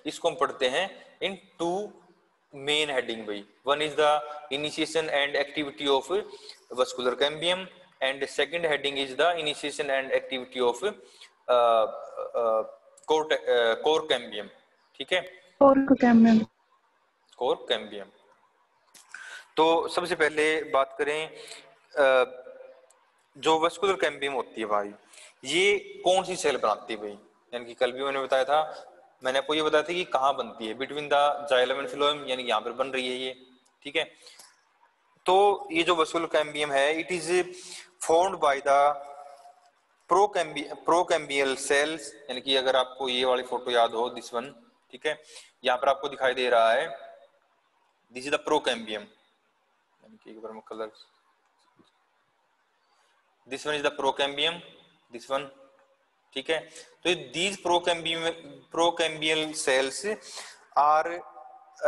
इसको हम पढ़ते हैं इन टू मेन हेडिंग भाई। One is the initiation and activity of vascular cambium and second heading is the initiation and activity of core cambium. ठीक है, core cambium. तो सबसे पहले बात करें जो वस्कुलर कैम्बियम होती है भाई, ये कौन सी सेल बनाती है भाई? यानी कि कल भी मैंने बताया था, मैंने आपको ये बताया था कि कहाँ बनती है, between the xylem and phloem, यानी यहाँ पर बन रही है ये। ठीक है, तो ये जो वस्कुलर कैम्बियम है, it is formed by the procambial cells. यानी कि अगर आपको ये वाली फोटो याद हो, दिस वन, ठीक है, यहाँ पर आपको दिखाई दे रहा है, दिस इज द प्रोकैम्बियम, यानी कि एक बार मैं colour, this one is the procambium, this one. ठीक है, तो these procambial cells are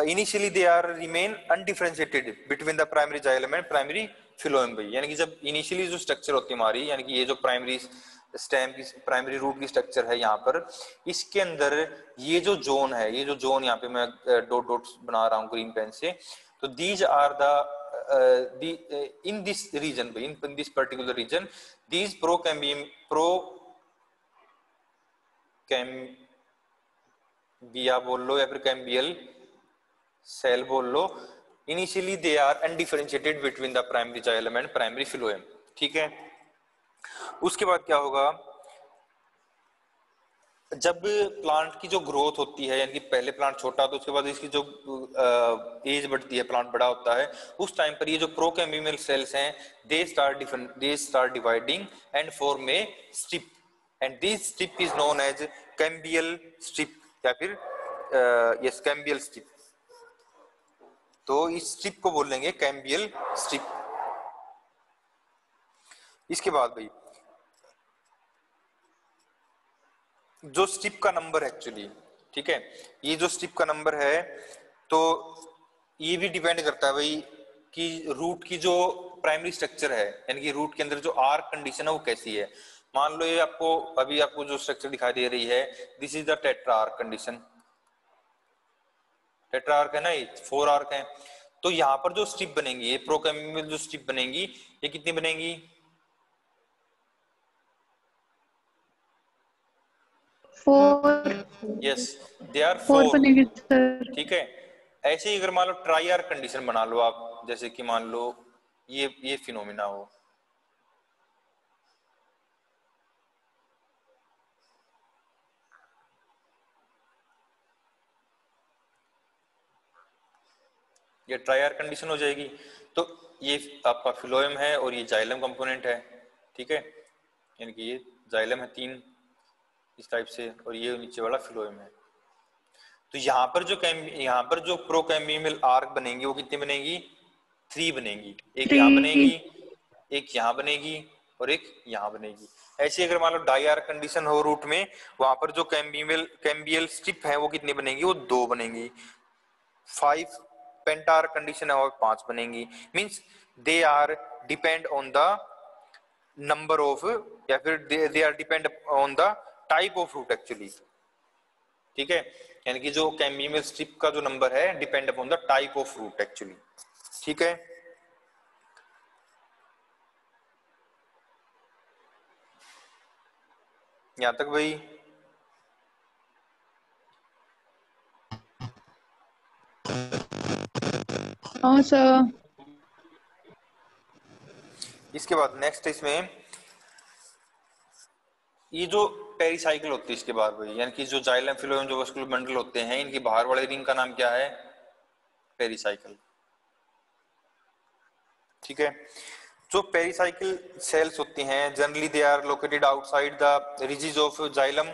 initially they are remain undifferentiated between the primary xylem and primary phloem भाई। यानी कि जब इनिशियली जो स्ट्रक्चर होती है हमारी, यानी कि ये जो प्राइमरी स्टेम की, प्राइमरी रूट की स्ट्रक्चर है यहाँ पर, इसके अंदर ये जो जोन है, ये जो जोन यहाँ पे मैं डॉट डॉट्स बना रहा हूँ ग्रीन पेन से, तो these are the in this region, in this particular region, these cambia बोल लो या फिर कैम्बियल सेल बोल लो, initially they are undifferentiated between the primary xylem and primary phloem. ठीक है, उसके बाद क्या होगा, जब प्लांट की जो ग्रोथ होती है, यानी कि पहले प्लांट छोटा, तो उसके बाद इसकी जो एज बढ़ती है, प्लांट बड़ा होता है, उस टाइम पर ये जो प्रोकैम्बियम सेल्स हैं, they start dividing and form a strip, and this strip is known as cambial strip या फिर यस कैम्बियल स्ट्रिप। तो इस स्ट्रिप को बोलेंगे कैम्बियल स्ट्रिप। इसके बाद भाई जो स्ट्रिप का नंबर एक्चुअली, ठीक है, ये जो स्ट्रिप का नंबर है, तो ये भी डिपेंड करता है भाई कि रूट की जो प्राइमरी स्ट्रक्चर है, यानी कि रूट के अंदर जो आर्क कंडीशन है वो कैसी है। मान लो ये आपको अभी आपको जो स्ट्रक्चर दिखाई दे रही है, this is the tetra arc condition, tetra arc है ना, ये 4 आर्क है। तो यहाँ पर जो स्ट्रिप बनेंगी, ये प्रोकैम्बियम जो स्ट्रिप बनेंगी, ये कितनी बनेंगी? 4। Yes, they are 4 4। बनेगी सर। ठीक है, ऐसे ही अगर मान लो ट्राई आर्क कंडीशन बना लो आप, जैसे कि मान लो ये फिनोमिना हो, ये ट्राई आर्क कंडीशन हो जाएगी। तो ये आपका फिलोएम है और ये जाइलम कंपोनेंट है। ठीक है, यानी कि ये जाइलम है 3 इस टाइप से, और ये नीचे वाला फिलोएम है। तो यहाँ पर जो प्रोकैम्बियम आर्क बनेंगी वो कितनी बनेगी? 3 बनेगी। एक यहाँ 3। बनेगी, एक यहाँ बनेगी और एक यहाँ बनेगी। ऐसे अगर मान लो डाई आर्क कंडीशन हो रूट में, वहां पर जो कैम्बियल स्ट्रिप है वो कितनी बनेगी? वो 2 बनेगी। 5 पेंटार कंडीशन है और 5 बनेगी। Means they are depend on the number of, या फिर they are depend on the type of root actually. ठीक है, यानी कि जो कैम्बियम स्ट्रिप का जो नंबर है depend upon the type of root actually. ठीक है, यहां तक भाई? हाँ सर। इसके बाद नेक्स्ट इसमें ये जो पेरिसाइकिल होती है इसके बाद भाई, यानी कि जो जाइलम फिलोएम जो वस्कुलर बंडल होते हैं, इनकी बाहर वाले रिंग का नाम क्या है? पेरिसाइकिल। ठीक है, जो पेरिसाइकिल सेल्स होती हैं generally they are located outside the ridges of xylem.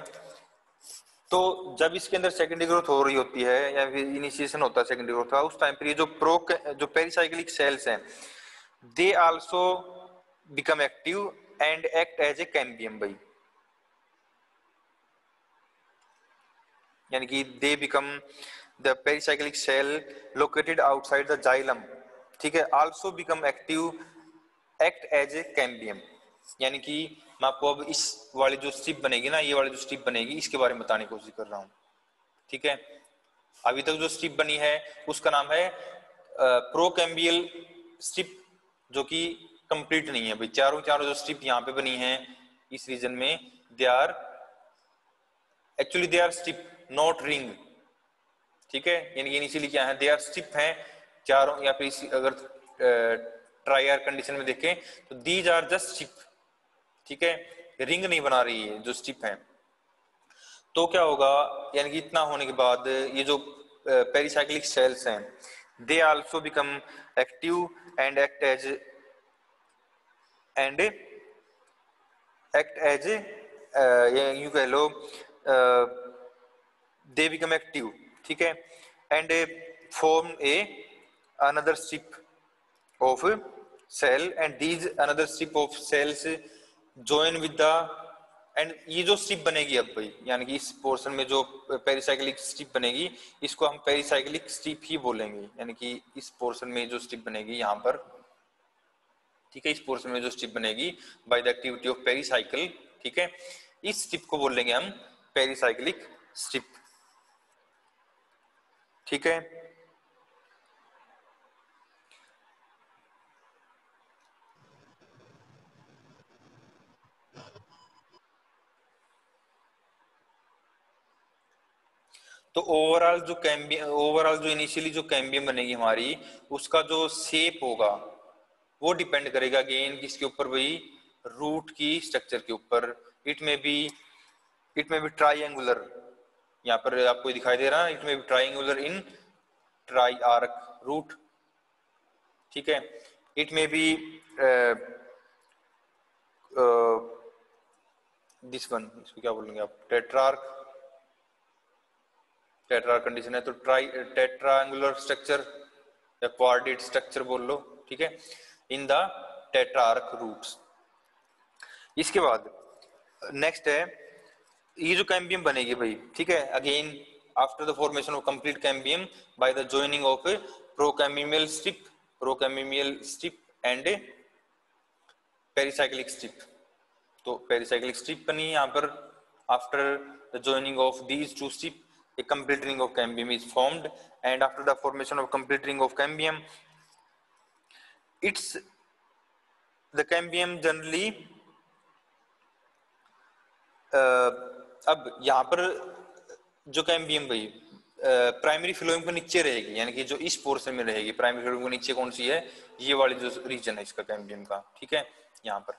तो जब इसके अंदर सेकेंडरी ग्रोथ हो रही होती है या फिर इनिशिएशन होता है सेकेंडरी ग्रोथ का, उस टाइम पर ये जो पेरिसाइक्लिक सेल्स हैं, they also become active and act as a cambium भाई। यानी कि they become the pericyclic cell located outside the xylem, ठीक है, also become active act as a cambium. यानी कि मैं आपको अब इस वाली जो स्ट्रिप बनेगी ना, ये वाली जो स्ट्रिप बनेगी, इसके बारे में बताने की कोशिश कर रहा हूँ। ठीक है, अभी तक जो स्ट्रिप बनी है उसका नाम है प्रोकैम्बियल स्ट्रिप, जो कि कंप्लीट नहीं है भाई। चारों चारों जो स्ट्रिप यहाँ पे बनी है इस रीजन में, they are actually they are strip not ring, ठीक है। यानी इनिशियली क्या है, दे आर स्ट्रिप हैं चारों, या फिर अगर ट्राई एयर कंडीशन में देखें तो दीज आर जस्ट स्ट्रिप, ठीक है, रिंग नहीं बना रही है जो स्ट्रिप है। तो क्या होगा, यानी कि इतना होने के बाद ये जो पेरिसाइक्लिक सेल्स हैं they also become active and act as यूं कह लो दे बिकम एक्टिव, ठीक है, and form a another strip of cell and these another strip of cells join with the and ये जो स्ट्रिप बनेगी अब भाई, यानी कि इस पोर्शन में जो पेरिसाइक्लिक स्ट्रिप बनेगी इसको हम पेरिसाइक्लिक स्ट्रिप ही बोलेंगे। यानी कि इस पोर्शन में जो स्ट्रिप बनेगी यहाँ पर, ठीक है, इस पोर्शन में जो स्ट्रिप बनेगी bye the activity of pericycle, ठीक है, इस स्ट्रिप को बोलेंगे हम पेरिसाइक्लिक स्ट्रिप, ठीक है। तो ओवरऑल जो इनिशियली जो कैम्बियम बनेगी हमारी, उसका जो शेप होगा वो डिपेंड करेगा अगेन किसके ऊपर भाई, रूट की स्ट्रक्चर के ऊपर। इट में बी ट्राइंगुलर, यहाँ पर आपको दिखाई दे रहा है, इट में be triangular in triarch root, ठीक है। इट में बी दिस वन, इसको क्या बोलेंगे आप, टेट्रार्क कंडीशन है तो टेट्रांगुलर स्ट्रक्चर या क्वाड्रेट स्ट्रक्चर बोल लो, ठीक है, इन द टेट्रार्क रूट्स। इसके बाद नेक्स्ट है ये जो कैम्बियम बनेगी भाई, ठीक है, again after the formation of complete cambium by the joining of procambial strip and pericyclic strip. तो पेरिसाइक्लिक स्ट्रिप बनी यहाँ पर after the joining of these two strip a complete ring of cambium is formed, and after the formation of complete ring of cambium it's the cambium generally अब यहाँ पर जो cambium भाई primary phloem के नीचे रहेगी, यानी कि जो इस पोर्शन में रहेगी प्राइमरी फ्लोएम के नीचे कौन सी है, ये वाली जो रीजन है इसका कैम्बियम का, ठीक है, यहाँ पर।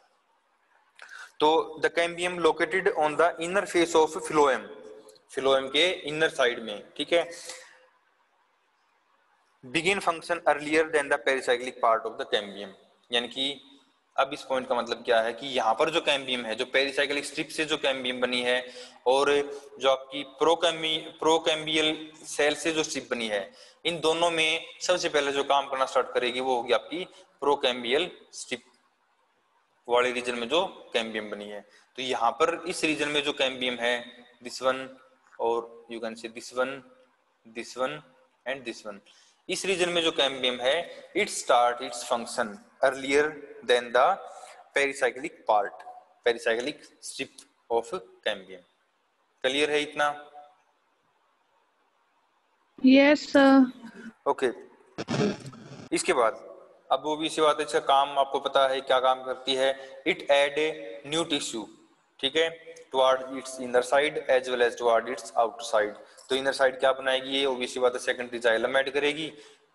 तो the cambium located on the inner face of phloem के इनर साइड में, ठीक है, begin function earlier than the pericyclic part of the cambium. यानी कि अब इस पॉइंट का मतलब क्या है कि यहाँ पर जो कैम्बियम है, जो पेरिसाइक्लिक स्ट्रिप से जो कैम्बियम बनी है और जो आपकी प्रोकैम्बियल सेल से जो स्ट्रिप बनी है, इन दोनों में सबसे पहले जो काम करना स्टार्ट करेगी वो होगी आपकी प्रोकैम्बियल स्ट्रिप वाले रीजन में जो कैम्बियम बनी है। तो यहाँ पर इस रीजन में जो कैम्बियम है, दिस वन और you can say this one and this one, इस रीजन में जो कैम्बियम है it start its function earlier than the pericyclic part, pericyclic strip of cambium. Clear है इतना? Yes sir. ओके, इसके बाद अब वो भी इसी बात है, इसका काम आपको पता है क्या काम करती है, it add a new tissue, ठीक है, toward its inner side as well as toward its outer side. तो इनर साइड क्या बनाएगी, ये ओबीसी बात है सेकेंडरी जाइलम ऐड करेगी,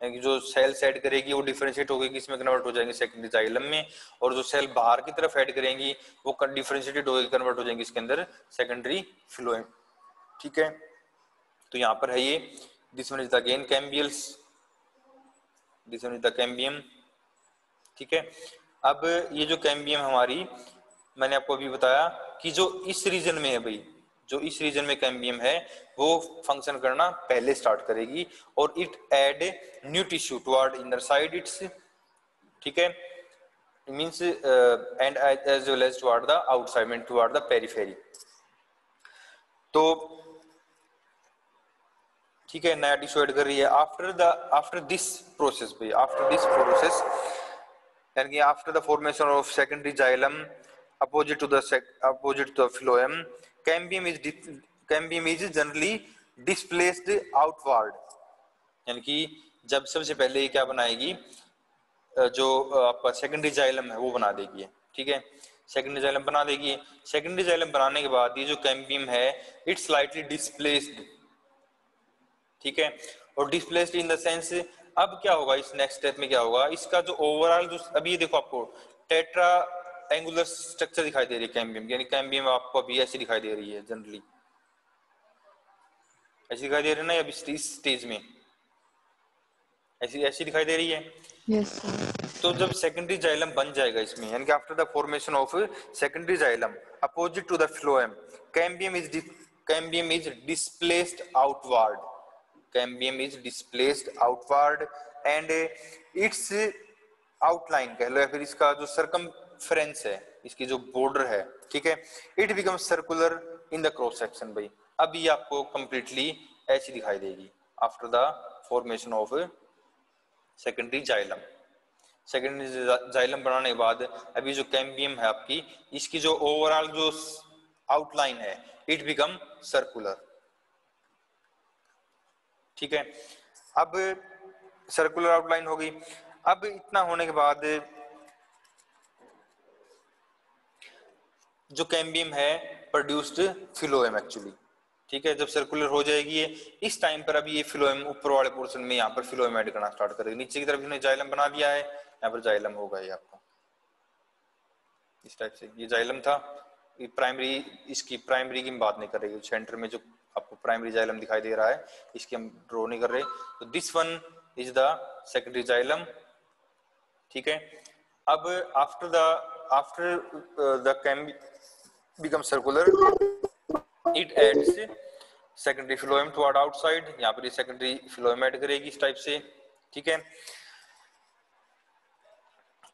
यानी जो सेल्स ऐड करेगी वो डिफरेंशिएट होगी किसमें, कन्वर्ट हो जाएंगे सेकेंडरी जाइलम में, और जो सेल बाहर की तरफ ऐड करेंगी वो डिफरेंशिएटेड होगी, कन्वर्ट हो जाएंगे इसके अंदर सेकेंडरी फ्लोएम, ठीक है। तो यहाँ पर है ये, this one is the again cambials, this one is the cambium, ठीक है। अब ये जो कैम्बियम हमारी, मैंने आपको अभी बताया कि जो इस रीजन में है भाई, जो इस रीजन में कैम्बियम है वो फंक्शन करना पहले स्टार्ट करेगी, और it add new tissue toward inner side its, ठीक है, means and as well as toward the outside mean toward the periphery. तो ठीक है, नया टिश्यू ऐड कर रही है आफ्टर दिस प्रोसेस भाई, आफ्टर दिस प्रोसेस यानी कि after the formation of secondary xylem opposite to the phloem, cambium is generally displaced outward, यानी कि जब सबसे पहले ये क्या बनाएगी, जो आपका सेकेंडरी जाइलम है वो बना देगी है, ठीक है, सेकेंडरी जाइलम बना देगी। सेकेंडरी जाइलम बनाने के बाद ये जो कैम्बियम है इट्स स्लाइटली डिस्प्लेस्ड, ठीक है, और डिस्प्लेस्ड इन द सेंस, अब क्या होगा इस नेक्स्ट स्टेप में, क्या होगा इसका जो ओवरऑल जो, अभी ये देखो आपको टेट्रा एंगुलर स्ट्रक्चर दिखाई दे रही है कैम्बियम, यानी कैम्बियम आपको अभी ऐसी दिखाई दे रही है, जनरली ऐसी दिखाई दे रही है ना, अभी इस स्टेज में ऐसी ऐसी दिखाई दे रही है। Yes, sir. तो जब सेकेंडरी जाइलम बन जाएगा इसमें, यानी कि after the formation of secondary xylem opposite to the phloem, cambium is displaced outward, cambium is displaced outward and its outline कह लो, या फिर इसका जो सरकमफ्रेंस है, इसकी जो बॉर्डर है, ठीक है, it become circular in the cross section भाई। अब ये आपको कंप्लीटली ऐसी दिखाई देगी after the formation of secondary xylem. Secondary xylem बनाने के बाद अभी जो कैम्बियम है आपकी, इसकी जो ओवरऑल जो आउटलाइन है इट बिकम सर्कुलर, ठीक है। अब सर्कुलर आउटलाइन हो गई। अब इतना होने के बाद जो कैम्बियम है प्रोड्यूस्ड फिलोएम एक्चुअली, ठीक है, जब सर्कुलर हो जाएगी ये, इस टाइम पर अभी ये फिलोएम ऊपर वाले पोर्शन में यहाँ पर फिलोएम ऐड करना स्टार्ट करेगी। नीचे की तरफ इसने जाइलम बना दिया है, यहाँ पर जाइलम होगा ये आपका इस टाइप से, ये जाइलम था, ये प्राइमरी, इसकी प्राइमरी की हम बात नहीं कर रहे, सेंटर में जो आपको प्राइमरी जाइलम दिखाई दे रहा है इसकी हम ड्रॉ नहीं कर रहे। तो this one is the secondary xylem, ठीक है। अब after the cam become circular it adds secondary phloem toward outside, यहाँ पर ये सेकेंडरी फिलोएम ऐड करेगी इस टाइप से, ठीक है।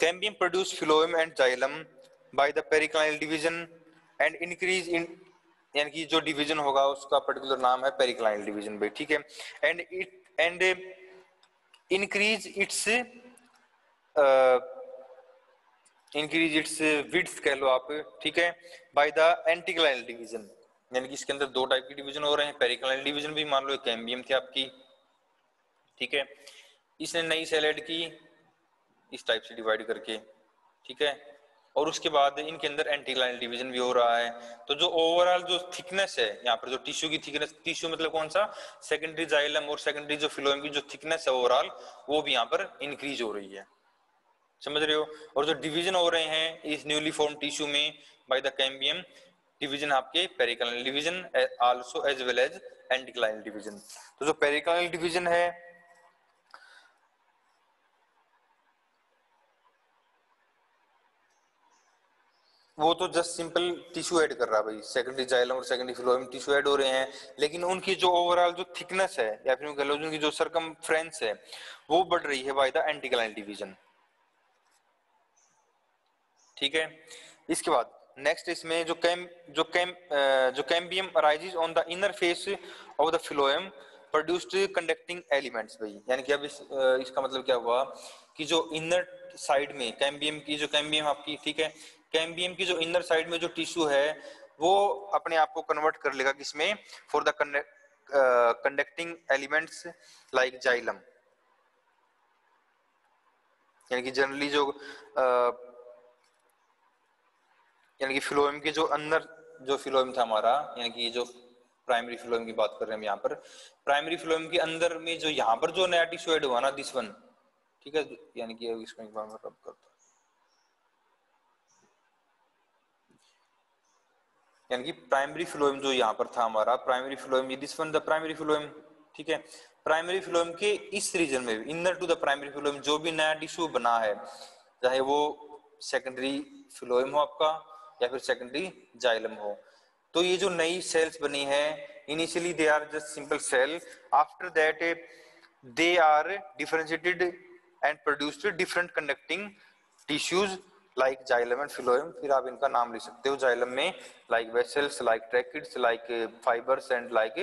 Cambium produce phloem and xylem by the periclinal division and increase in, यानी कि जो डिवीजन होगा उसका पर्टिकुलर नाम है पेरिक्लाइनल डिवीजन भाई, ठीक है। एंड इंक्रीज इट्स विड्थ कह लो आप, ठीक है, बाय द एंटीक्लाइनल डिवीजन, यानी कि इसके अंदर दो टाइप के डिवीजन हो रहे हैं, पेरिक्लाइनल डिवीजन भी मान लो कैम्बियम थी आपकी, ठीक है, इसने नई सेल ऐड की इस टाइप से डिवाइड करके, ठीक है, और उसके बाद इनके अंदर एंटीक्लाइनल डिवीजन भी हो रहा है। तो जो ओवरऑल जो थिकनेस है यहाँ पर, जो टिश्यू की थिकनेस, टिश्यू मतलब कौन सा, सेकेंडरी जाइलम और सेकेंडरी जो फिलोएम की जो थिकनेस है ओवरऑल, वो भी यहाँ पर इंक्रीज हो रही है, समझ रहे हो। और जो डिवीजन हो रहे हैं इस न्यूली फॉर्म टिश्यू में बाय द कैम्बियम, डिवीजन आपके periclinal division also as well as anticlinal division. तो जो पेरिक्लाइनल डिवीजन है वो तो जस्ट सिंपल टिश्यू ऐड कर रहा है भाई, सेकेंडरी जाइलम और सेकेंडरी फिलोएम टिश्यू ऐड हो रहे हैं, लेकिन उनकी जो ओवरऑल जो थिकनेस है या फिर कह लो उनकी जो सरकमफ्रेंस है वो बढ़ रही है बाय द एंटीक्लाइनल डिवीजन, ठीक है। इसके बाद नेक्स्ट इसमें जो cambium arises on the inner face of the phloem produced conducting elements भाई, यानी कि अब इसका मतलब क्या हुआ कि जो इनर साइड में कैम्बियम की, जो कैम्बियम आपकी, ठीक है, कैम्बियम की जो इनर साइड में जो टिश्यू है वो अपने आप को कन्वर्ट कर लेगा किसमें, for the conducting elements like xylem, यानी कि जनरली जो यानी कि फिलोएम के जो अंदर जो फिलोएम था हमारा, यानी कि जो प्राइमरी फिलोएम की बात कर रहे हैं हम यहाँ पर, प्राइमरी फिलोएम के अंदर में जो यहाँ पर जो नया टिश्यू ऐड हुआ ना, दिस वन, ठीक है, यानी कि इसमें एक बार मैं रब करता हूँ, यानी कि प्राइमरी फिलोएम जो यहाँ पर था हमारा, प्राइमरी फिलोएम, ये this one the primary phloem, ठीक है, प्राइमरी फिलोएम के इस रीजन में inner to the primary phloem जो भी नया टिश्यू बना है, चाहे वो सेकेंडरी फिलोएम हो आपका या फिर सेकेंडरी जाइलम हो, तो ये जो नई सेल्स बनी है initially they are just simple cell, after that they are differentiated and produced different conducting tissues like xylem and phloem, फिर आप इनका नाम लिख सकते हो जाइलम में like vessels, like tracheids, like fibres and like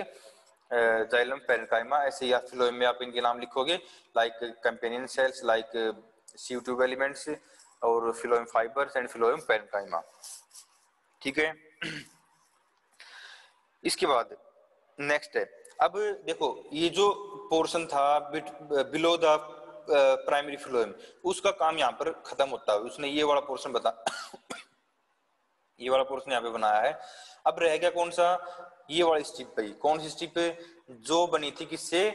xylem parenchyma, ऐसे ही आप फिलोएम में आप इनके नाम लिखोगे like companion cells, like sieve tube elements और phloem fibres and phloem parenchyma, ठीक है। इसके बाद नेक्स्ट है अब देखो ये जो पोर्शन था बिलो द प्राइमरी फ्लोएम, उसका काम यहाँ पर खत्म होता है, उसने ये वाला पोर्शन बता ये वाला पोर्शन यहाँ पे बनाया है। अब रह गया कौन सा, ये वाली स्ट्रिप भाई, कौन सी स्ट्रिप जो बनी थी किससे,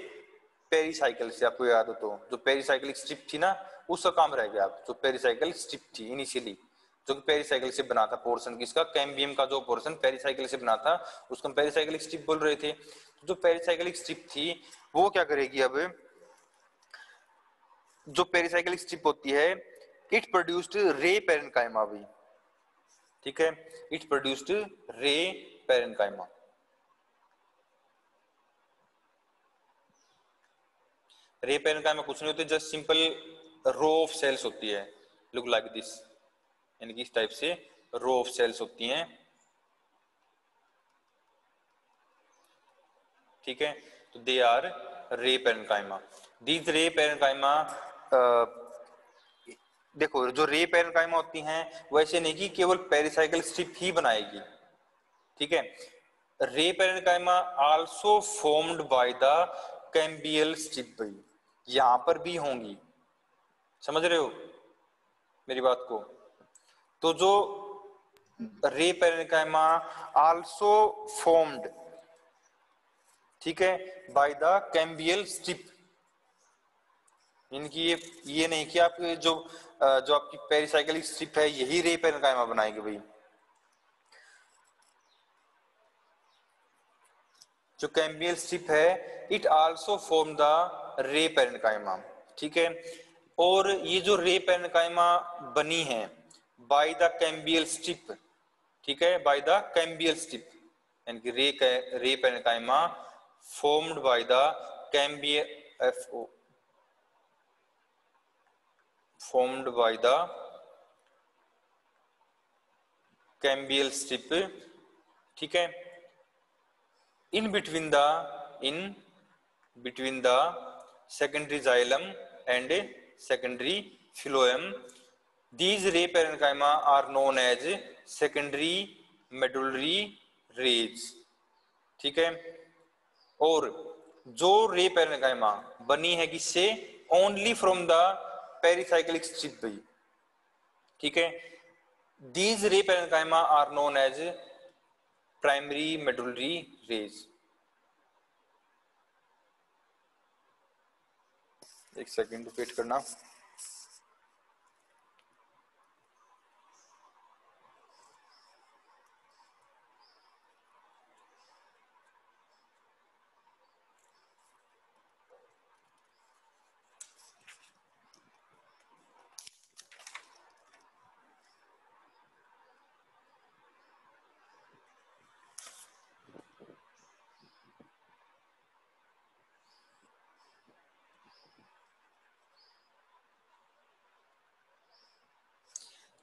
पेरिसाइकिल से। आपको याद हो तो जो पेरिसाइक्लिक स्ट्रिप थी ना, उसका काम रह गया। जो पेरिसाइकिल स्ट्रिप थी इनिशियली, जो कि पेरिसाइकिल से बना था पोर्शन किसका, कैम्बियम का जो पोर्शन पेरिसाइकिल से बना था उसको हम पेरिसाइक्लिक स्ट्रिप बोल रहे थे। तो जो पेरिसाइक्लिक स्ट्रिप थी वो क्या करेगी, अब जो पेरिसाइक्लिक स्ट्रिप होती है, इट प्रोड्यूस्ड रे पेरेन्काइमा भी, ठीक है, it produced ray parenchyma. Ray parenchyma कुछ नहीं होती, just simple row of cells होती है, लुक लाइक दिस, यानी कि इस टाइप से रो ऑफ सेल्स होती हैं, ठीक है। तो दे आर रे पेरेन्काइमा। दीज रे पेरेन्काइमा, देखो जो रे पेरेन्काइमा होती हैं वैसे नहीं कि केवल पेरिसाइकिल स्ट्रिप ही बनाएगी, ठीक है। रे parenchyma also formed by the cambial strip भाई, यहां पर भी होंगी, समझ रहे हो मेरी बात को। तो जो रे पेरेन्काइमा आल्सो फॉर्म्ड, ठीक है, बाय द कैम्बियल स्ट्रिप, इनकी ये नहीं कि आप जो आपकी पेरिसाइक्लिक स्ट्रिप है यही रे पेरेन्काइमा बनाएगी भाई। जो कैम्बियल स्ट्रिप है इट आल्सो फॉर्म द रे पेरेन्काइमा, ठीक है। और ये जो रे पेरेन्काइमा बनी है बाय द कैम्बियल स्ट्रिप, ठीक है, बाय द कैम्बियल स्ट्रिप, यानी कि रे parenchyma formed by the cambial FO, formed by the cambial strip, ठीक है, in between the secondary xylem and secondary phloem. These ray parenchyma are known as secondary medullary rays, ठीक है। और जो रे पेरेन्काइमा बनी है किससे, only from the pericyclic strip भाई, ठीक है। These ray parenchyma are known as primary medullary rays. एक सेकेंड वेट करना।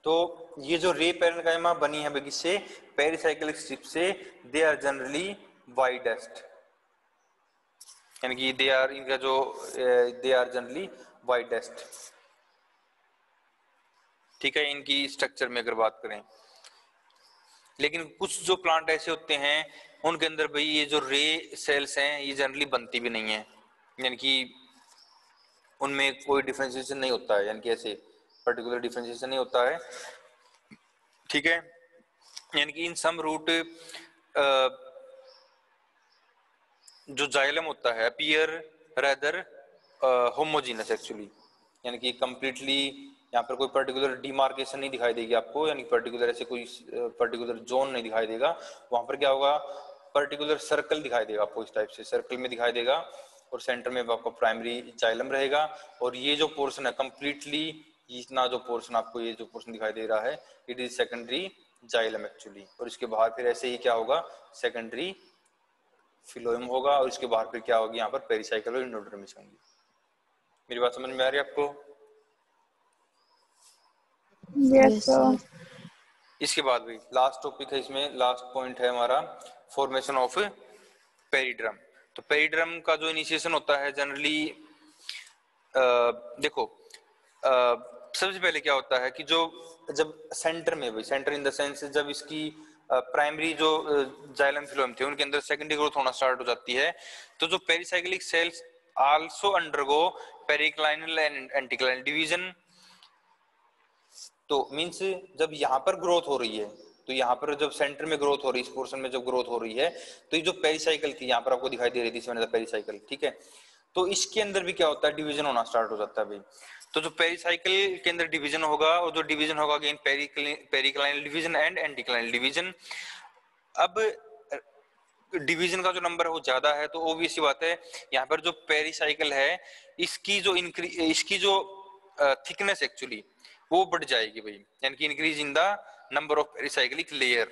तो ये जो रे पेरेन्काइमा बनी है किससे, पेरिसाइक्लिक स्ट्रिप से, दे आर जनरली वाइडेस्ट, यानी कि दे आर, इनका जो दे आर जनरली वाइडेस्ट, ठीक है, इनकी स्ट्रक्चर में अगर बात करें। लेकिन कुछ जो प्लांट ऐसे होते हैं उनके अंदर भाई ये जो रे सेल्स हैं ये जनरली बनती भी नहीं है, यानी कि उनमें कोई डिफरेंशिएशन नहीं होता है, यानी कि ऐसे पर्टिकुलर डिफरेंशिएशन नहीं होता है, ठीक है। यानी कि इन सम रूट जो जाइलम होता है अपीयर रेदर होमोजीनस एक्चुअली, यानी कि कंप्लीटली यहाँ पर कोई पर्टिकुलर डिमार्केशन नहीं दिखाई देगी आपको, यानी पर्टिकुलर ऐसे कोई पर्टिकुलर जोन नहीं दिखाई देगा। वहां पर क्या होगा, पर्टिकुलर सर्कल दिखाई देगा आपको, इस टाइप से सर्कल में दिखाई देगा, और सेंटर में आपका प्राइमरी जाइलम रहेगा। और ये जो पोर्शन है कंप्लीटली, इतना जो पोर्शन आपको ये जो पोर्शन दिखाई दे रहा है, it is secondary xylem actually. और इसके बाहर फिर ऐसे ही क्या होगा, सेकेंडरी फिलोएम होगा, और इसके बाहर फिर क्या होगी, यहाँ पर पेरिसाइकिल और एंडोडर्मिस होंगी। मेरी बात समझ में आ रही है आपको? Yes, sir. इसके बाद भी लास्ट टॉपिक है, इसमें लास्ट पॉइंट है हमारा फॉर्मेशन ऑफ पेरिड्रम। तो पेरिड्रम का जो इनिशिएशन होता है जनरली, देखो सबसे पहले क्या होता है कि जो जब सेंटर में, भाई सेंटर इन द सेंस जब इसकी प्राइमरी जो जाइलम फिलोएम थे उनके अंदर सेकेंडरी ग्रोथ होना स्टार्ट हो जाती है। तो जो pericyclic cells also undergo periclinal and anticlinal division. तो मींस जब यहाँ पर ग्रोथ हो रही है, तो यहाँ पर जब सेंटर में ग्रोथ हो रही है, इस पोर्शन में जब ग्रोथ हो रही है, तो ये जो पेरिसाइकिल थी यहाँ पर आपको दिखाई दे रही थी पेरिसाइकिल, ठीक है। तो इसके अंदर भी क्या होता है, डिवीजन होना स्टार्ट हो जाता है भाई। तो जो पेरिसाइकिल के अंदर डिवीजन होगा, और जो डिवीजन होगा again periclinal division and anticlinal division. अब डिवीजन का जो नंबर है वो ज्यादा है, तो ऑब्वियस सी बात है यहाँ पर जो पेरिसाइकिल है इसकी जो थिकनेस एक्चुअली वो बढ़ जाएगी भाई, यानी कि increase in the number of pericyclic layer.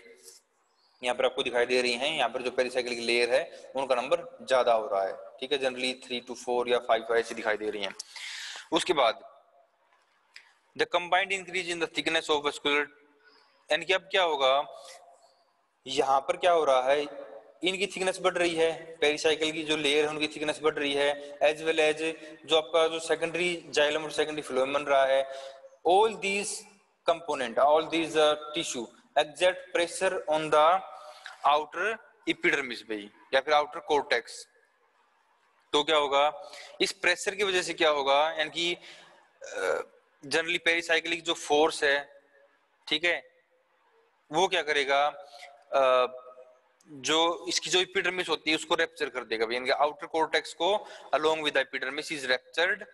यहाँ पर आपको दिखाई दे रही हैं, यहाँ पर जो पेरिसाइक्लिक लेयर है उनका नंबर ज्यादा हो रहा है, ठीक है। जनरली 3 to 4 या 5 ऐसी दिखाई दे रही हैं। उसके बाद the combined increase in the thickness of vascular, यानी कि अब क्या होगा, यहाँ पर क्या हो रहा है, इनकी थिकनेस बढ़ रही है, पेरिसाइकिल की जो लेयर है उनकी थिकनेस बढ़ रही है, एज वेल एज जो आपका जो सेकेंडरी जाइलम और सेकेंडरी फ्लोएम बन रहा है। All these component, all these tissue exert pressure on the outer epidermis भाई, या फिर आउटर कोर्टेक्स। तो क्या होगा, इस प्रेशर की वजह से क्या होगा, यानी कि जनरली पेरिसाइक्लिक जो फोर्स है, ठीक है, वो क्या करेगा, जो इसकी जो एपिडर्मिस होती है उसको रेप्चर कर देगा, यानी कि आउटर कोर्टेक्स को अलोंग विद एपिडर्मिस इज रेप्चर्ड,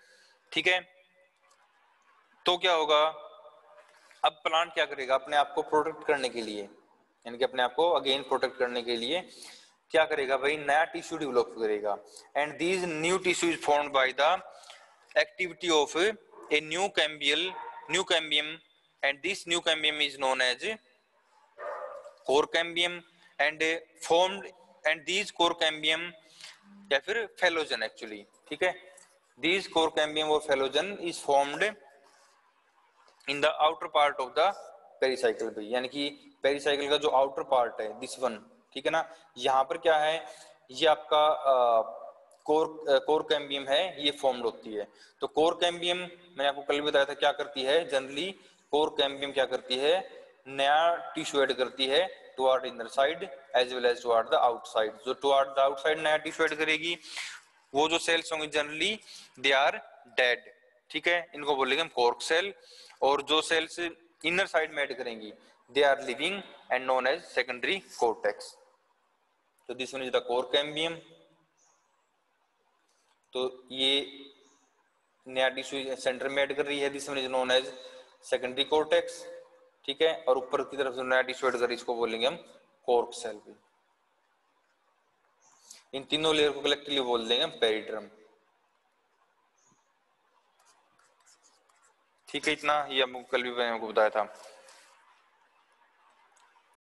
ठीक है। तो क्या होगा, अब प्लांट क्या करेगा, अपने आप को प्रोटेक्ट करने के लिए, यानी कि अपने आप को अगेन प्रोटेक्ट करने के लिए क्या करेगा भाई, नया टिश्यू डेवलप करेगा। And these new tissue is formed by the activity of a new cambium, and this new cambium is known as cork cambium and formed, and these cork cambium या फिर फेलोजन एक्चुअली, ठीक है। These cork cambium और phellogen is formed in the outer part of the pericycle भाई, यानी कि pericycle का जो आउटर पार्ट है दिस वन, ठीक है ना। यहाँ पर क्या है, ये आपका कोर कैम्बियम है, ये फॉर्म्ड होती है। तो कोर कैम्बियम मैंने आपको कल भी बताया था क्या करती है, जनरली कोर कैम्बियम क्या करती है, नया टिश्यू ऐड करती है toward inner side as well as toward the outside. जो टुवर्ड द आउटसाइड नया टिश्यू ऐड करेगी, वो जो सेल्स होंगे जनरली दे आर डेड, ठीक है, इनको बोलेंगे हम कॉर्क सेल। और जो सेल्स इनर साइड में ऐड करेंगी they are living and known as secondary cortex. तो this one is the cork cambium. तो ये नया टिश्यू सेंटर में ऐड कर रही है, this one is known as secondary cortex, ठीक है। और ऊपर की तरफ जो नया टिश्यू ऐड कर रही है इसको बोलेंगे हम कॉर्क सेल भी। इन तीनों लेयर को कलेक्टिवली बोल देंगे हम पेरिड्रम, ठीक है। इतना ये हमको कल भी मैंने आपको बताया था।